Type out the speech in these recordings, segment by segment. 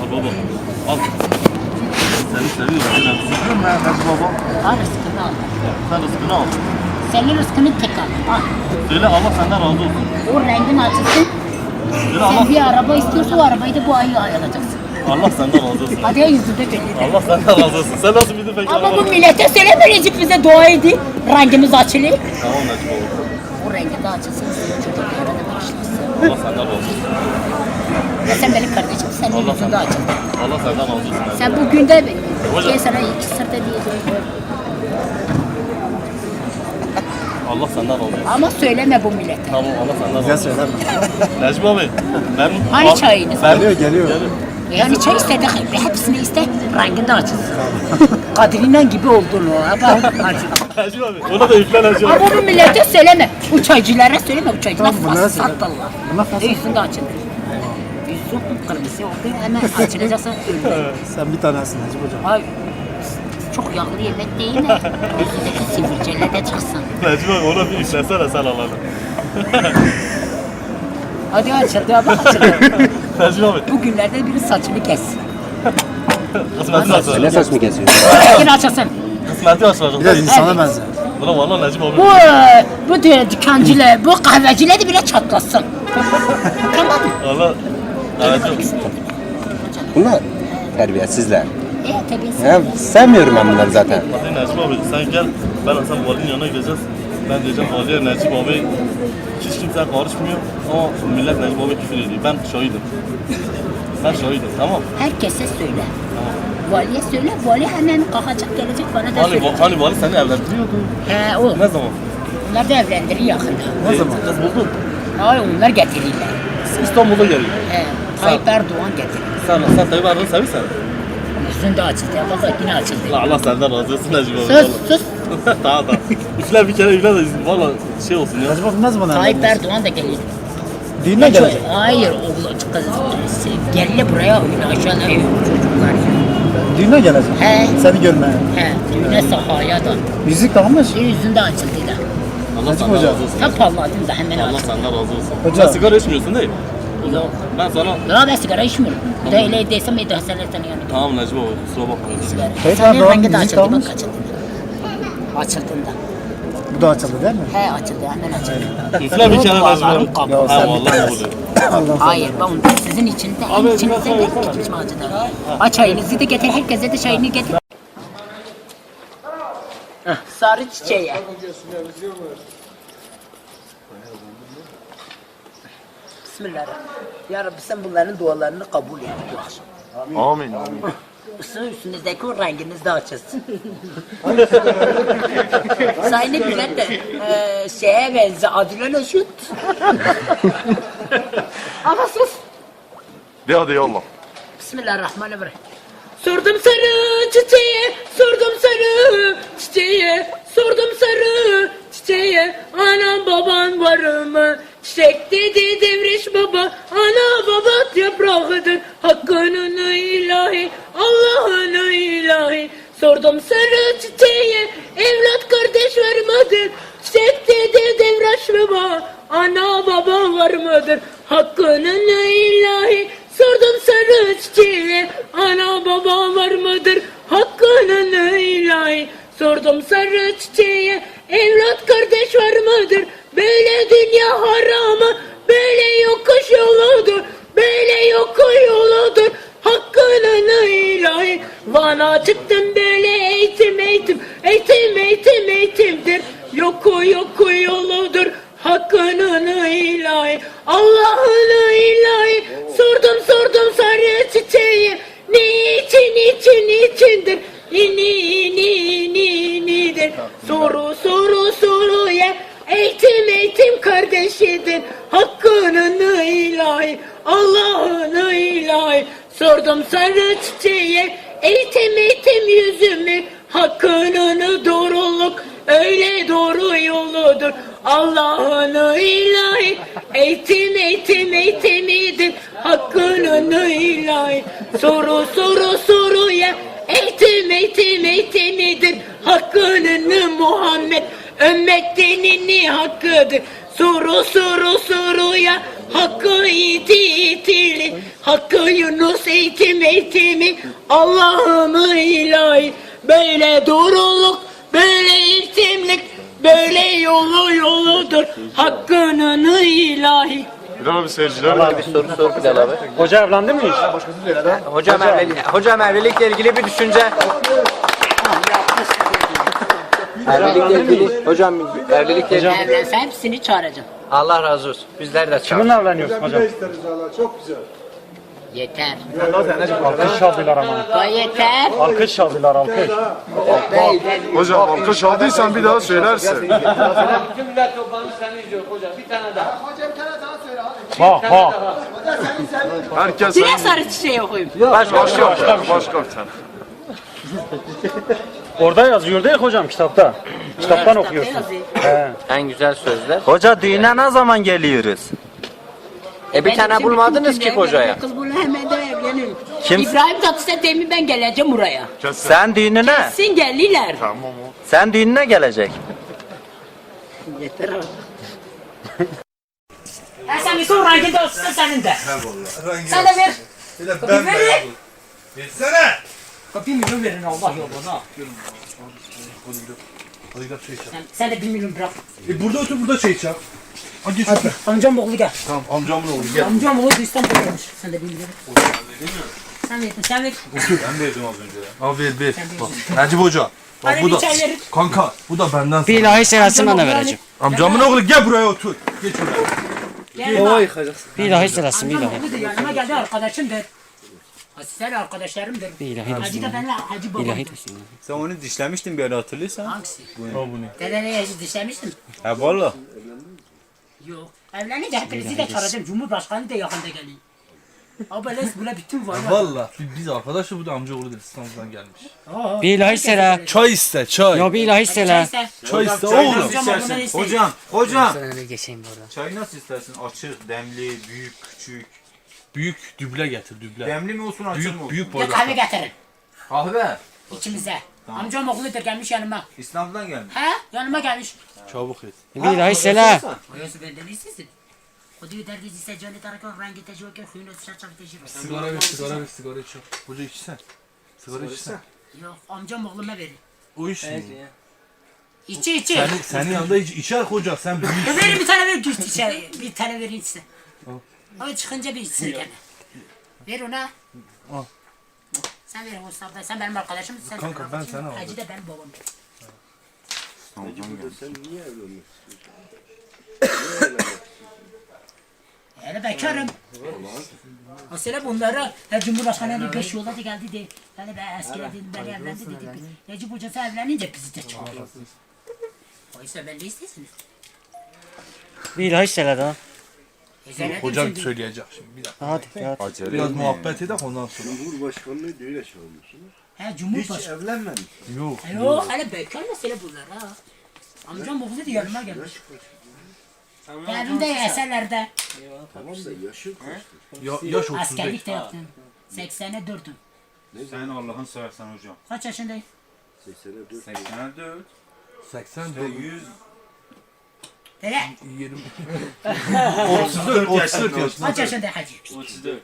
Al baba. Al. Seni seviyorum. Seni sıkıyorum ben Necip baba. Al rızkını al. Sen rızkını al. Senin rızkını tek al. Al. Söyle Allah senden razı olsun. O rengin açılsın. Söyle Allah, Sen bir araba istiyorsan o arabayı da bu ayı alacaksın. Allah senden razı olsun. Hadi ya yüzünde belli. Allah senden razı olsun. Sen nasıl bildin peki? Ama bu millete söylemeyecek bize dua edin. Rengimiz açılır. Tamam Necip baba. O rengi de açılsın. Çocuklara da başlasın. Allah senden razı olsun. Ve sen benim kardeşim. Senin Allah yüzünde senden, açıldı. Allah senden razı olsun. Necip Sen baba. bugün de Hocam. gel sana iki sırta diyeceğim. Allah senden razı olsun. Ama söyleme bu millete. Tamam Allah senden razı Güzel olsun. söyler mi? Necip abi. Ben... Hani çayınız? Ben... Geliyor. Yani çay istedik, hepsini iste, renginde açılsın. Kadrinan gibi oldun o, ama Necip abi. Ona da yüklen Necip abi. ama bu millete söyleme, bu çaycılara söyleme, bu çaycılar Tamam, bunlara söyle. sattılar. Bunlar fasat. Yüzünde açılır. Yüzü kırmızı oldu, hemen açılacaksa öyle. Sen bir tanesin Necip hocam. Ay, çok yağlı yemek değil mi? Yüzündeki sivilceler de çıksın. Necip abi ona bir işlensene sen Allah'ını. Hadi açıldı, ama açıldı. Necip abi. Bugünlerde biri saçını kessin. Kısmeti açılacak. Ne saç mı kesiyor? Yine açılsın. Kısmeti açılacak. Biraz insana Evet. benzer. Ulan valla Necip abi. Bu dükkancılar, bu kahveciler de bile çatlasın. Tamam mı? Valla. Necip. Bunlar terbiyesizler. Tabii. Ya, sevmiyorum ben bunları zaten. Hadi Necip abi sen gel. Sen valinin yanına gideceğiz. Ben diyeceğim valiye Necip abi hiç kimse karışmıyor ama millet Necip abi küfür ediyor. Ben şahidim. Ben şahidim tamam. Herkese söyle. Valiye söyle, vali hemen kalkacak gelecek bana da söyle. Hani vali seni evlendiriyordu. He o. Ne zaman? Onlar da evlendirir yakında. Ne zaman? Kız buldun. Hayır onlar getirirler. İstanbul'da geliyor. He. Tayyip Erdoğan getirir. Sen Tayyip Erdoğan'ı seviyorsun. Yüzünde açıldı ya bak yine açıldı. Allah senden razı olsun Necip abi. Sus sus. Tamam. Üfle bir kere üfle de valla şey olsun ya. Necip abi ne zaman Tayyip evlendiniz? Erdoğan da gelir. Düğüne gelecek. Hayır oğlu kız geldi buraya oyun aşağıda yok çocuklar. Düğüne gelecek. He. Seni görmeye. He. Düğüne sahaya da. Yüzük takmış. Yüzünde açıldı da. Allah Necip senden Hoca. razı olsun. Tam parladım da hemen Allah açıldı. senden razı olsun. Hoca. Sen sigara içmiyorsun değil mi? Yok. Ben sana... Ya ben sigara içmiyorum. Bu da öyle desem iyi hastanelerden yani. Tamam Necip abi kusura bakma. Sigara. Tayyip Senin Erdoğan rengi de müzik açıldı almış. bak açıldı. Açıldığında. Bu da açıldı değil mi? He açıldı hemen açıldı. Üfle bir kere Necip Dualarım abi. kabul. Ya Ha sen bir vallahi tanesin. oluyor. Allah Hayır ben sizin için de Abi, hem içinize ben de sana- içim acıdı. Aç çayınızı da getir herkese de çayını getir. Sarı çiçeği. Bismillahirrahmanirrahim. Ya Rabbi sen bunların dualarını kabul et bu akşam. Amin. Üstünüzdeki o renginiz de açılsın. Sayını bilen de şeye benziyor, Adile Neşut. Ama sus. De hadi yallah. Bismillahirrahmanirrahim. Sordum sarı çiçeğe, sordum sarı çiçeğe, sordum sarı çiçeğe, anam baban var mı? Çiçek dedi devriş baba, ana baba yaprağıdır, hakkının ilahi, Allah'ın ilahi. Sordum sarı çiçeğe, evlat kardeş var mıdır? Çiçek dedi devraş baba, ana baba var mıdır? Hakkının ilahi. Sordum sarı çiçeğe, ana baba var mıdır? Hakkının ilahi. Sordum sarı çiçeğe, evlat kardeş var mıdır? Böyle dünya haramı, böyle yokuş yoludur, böyle yokuş yoludur. Hakkının ilahi. Van'a çıktım böyle eğitim, eğitimdir. Yoku yoludur. Hakkının ilahi, Allah'ın ilahi. Sordum sarı çiçeği, niçindir? İnidir. Soruya, eğitim kardeşidir. Hakkının ilahi, Allah'ın ilahi. Sordum sarı çiçeğe, eğitim yüzümü. Hakkının doğruluk, öyle doğru yoludur. Allah'ın ilahi, eğitimidir. Hakkının ilahi. Soruya, eğitimidir. Hakkının Muhammed, ümmet dinini hakkıdır. Soruya, Hakkı itili, Hakkı Yunus eğitimi, Allah'ım ilahi. Böyle doğruluk, böyle eğitimlik, böyle yoludur, Hakkı'nın ilahi. Bilal abi seyirciler. Bir soru sor Bilal abi. Hoca evlendi mi hiç? Hocam evlilikle ilgili bir düşünce. Evlilikle ilgili. Hocam evlilikle ilgili. Evlense hepsini çağıracağım. Allah razı olsun. Bizler de çağır. Kiminle evleniyorsun hocam? Yeter. Alkış çaldılar ama. Da yeter. Alkış çaldılar alkış. Hocam alkış aldıysan bir daha söylersin. Bütün millet toplanmış seni izliyor hocam. Bir tane daha. Bak bak. Herkes Direkt sarı çiçeği okuyayım. başka bir tane. Orada yazıyor değil hocam kitapta. Kitaptan okuyorsun. He. En güzel sözler. Hoca düğüne ne zaman geliyoruz? Bir tane bulmadınız ki kocaya. Kız bunu hemen de evlenin. Kim? İbrahim Tatlıses demin ben geleceğim buraya. Sen düğününe. Sin gelirler. Sen düğününe gelecek. Yeter artık. Sen bir sonra rengi de olsun senin de. Sen de ver. Kapıyı verin. Versene. Kapıyı milyon verin Allah yoluna. Sen de 1 milyon bırak. Burada otur burada çay iç ya. Hadi Amcam oğlu gel. Tamam amcamın oğlu gel. Amcam oğlu İstanbul'da gelmiş. Sen de 1 milyon. Sen verdin, sen ver. Ben verdim az önce ya. Al ver. Bak Necip Hoca. Bak Hadi bu bir da. çay verin. Kanka bu da benden sana. Bir ilahi selasını bana vereceğim. Amcamın oğlu gel buraya otur. Geç oraya. Bir ilahi selasını bir Amcam ilahi. oğlu da yanıma geldi arkadaşımdır. Sen arkadaşlarımdır. Bir ilahi Hacı da benimle Hacı babam. İlahi desin. Sen onu dişlemiştin bir ara hatırlıyorsan. Hangisi? Al bunu. Dedene dişlemiştim. Ha valla. Yok. Evlenince hepinizi de çağıracağım. Cumhurbaşkanı da yakında geliyor. Abi böyle bütün var. Valla biz arkadaşlar bu da amcaoğlu dedi İstanbul'dan gelmiş. Bir ilahi selam. Çay iste çay. Ya bir ilahi selam. Çay iste oğlum. Amcam oğlundan isteyin. Hocam. Geçeyim burada. Çayı nasıl istersin? Açık, demli, büyük, küçük. Büyük düble getir düble. Demli mi olsun, açık mı olsun? Büyük Ya boyda. kahve getirin. Kahve. İçimize. Amcam oğludur gelmiş yanıma. İstanbul'dan gelmiş. He? Yanıma gelmiş. Çabuk et. Bir ilahi selam. Oyası benden istesin. O diyor derdi ise canı tarakon rengi tecrübe huyunu çarçak tecrübe. Sigara ver sigara iç. Hoca içsen. Sigara içsen. Yok amcam oğluma verin. O iş mi? İçi. Senin yanında içer hoca sen büyük. Ya verin bir tane ver güç içeri. Bir tane verin içsin. Ama çıkınca bir içsin gene. Ver ona. Al. Sen ver Mustafa. Sen benim arkadaşımsın. Sen Kanka, benim ben arkadaşım. sana aldım. Hacı da benim babam. Yani bekarım. Mesela bunlara Cumhurbaşkanı 5 yola da geldi de yani ben askere dedim ben evlendi dedi. Necip hocası evlenince bizi de çağırdı. Oysa ben de istesiniz. Bir ilahi selam ha. Hocam söyleyecek şimdi bir dakika. Hadi hadi. Biraz muhabbet edek ondan sonra. Cumhurbaşkanlığı düğüne çağırmışsınız. He Cumhurbaşkanı. Evlenmedik. Yok. Yok hele bekar mesela bunlar ha. Amcam oğlu da yanıma gelmiş. Evimde eserlerde. Tamam da yaşın kaçtı? Yaş 35. Askerlik de yaptım. 80'e 4'üm. Sen Allah'ın seversen hocam. Kaç yaşındayım? 84. 84. 80 100. Dede 20. 34 yaş. kaç yaşında hacı? 34.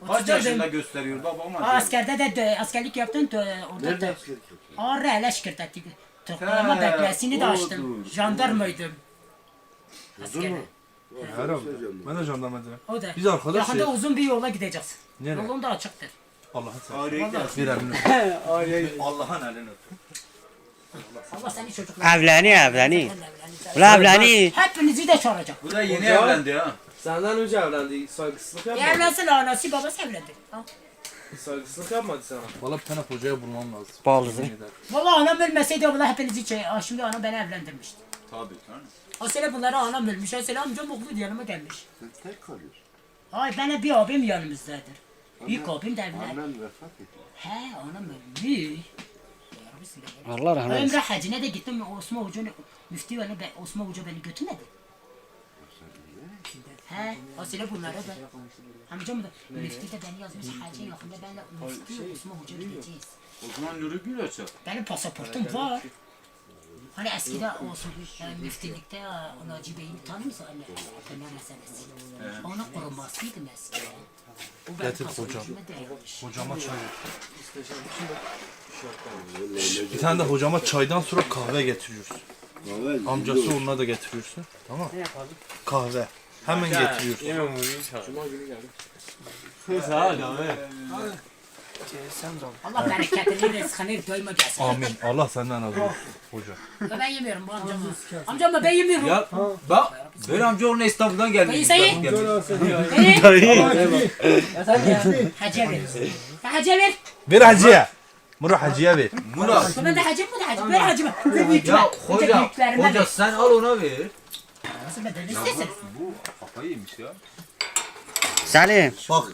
Kaç 34'üm. yaşında gösteriyor babam? Askerde de askerlik yaptım. Orada Nerede da askerlik yaptın? ağır ele şirketi. Toplama beklesini de açtım. Jandarmaydım. Askeri. Herhalde. Ben de jandarmaydım. O da. Biz arkadaş Yakında şey- uzun bir yola gideceğiz. Nereye? Yolun da açıktır. Allah'ın seversen. Vallahi. Bir elini. Allah'ın elini öp. Allah seni çocuklar. Evleni. Ulan evleni. Hepinizi de çağıracak. Bu da yeni evlendi ha. Senden önce evlendi. Saygısızlık yapmadı. Evlensin anası babası evlendi. Ha? Saygısızlık yapmadı sana. Valla bir tane hocaya bulmam lazım. Bağlıdır. Valla anam ölmeseydi abla hepinizi şimdi anam beni evlendirmişti. Tabii canım. O sene bunlara anam ölmüş. O sene amcam oğlu yanıma gelmiş. Sen tek kalıyorsun. Ay benim bir abim yanımızdadır. Büyük abim de evlendi. Annen vefat etti. He anam ölmüş. Allah rahmet eylesin. Ömre hacine de gittim. Osman Hoca, müftü beni, Osman Hoca beni götürmedi. He, o sene bunlara da. Amcam da müftü de beni yazmış hacı yakında benle müftü Osman Hoca gideceğiz. O zaman Nuri Gül açar. Benim pasaportum var. Hani eskiden olsun müftülükte Naci Bey'ini tanır mısın? Hani Pınar meselesi. Onun korunmasıydı eskiden. Getir hocam. Değilmiş. Hocama çay. Bir tane de hocama çaydan sonra kahve getiriyorsun. Amcası onunla da getiriyorsun. Tamam. Kahve. Hemen getiriyorsun. Allah bereketini rızkını doyma gelsin. Amin. Allah senden razı olsun hocam. Ben yemiyorum bu amcamı. Amcam da ben yemiyorum. Ya bak ben amcaoğlu İstanbul'dan geldim. Dayı sayı. Dayı. Hacı ver. Hacı ver. Ver hacıya. Murat hacıya ver. Murat. Ben de hacı bu da hacı. Ver hacı. Ver büyükler. Ya hoca sen al ona ver. Nasıl bedel istesin? Bu kafayı yemiş ya. Salim. Bak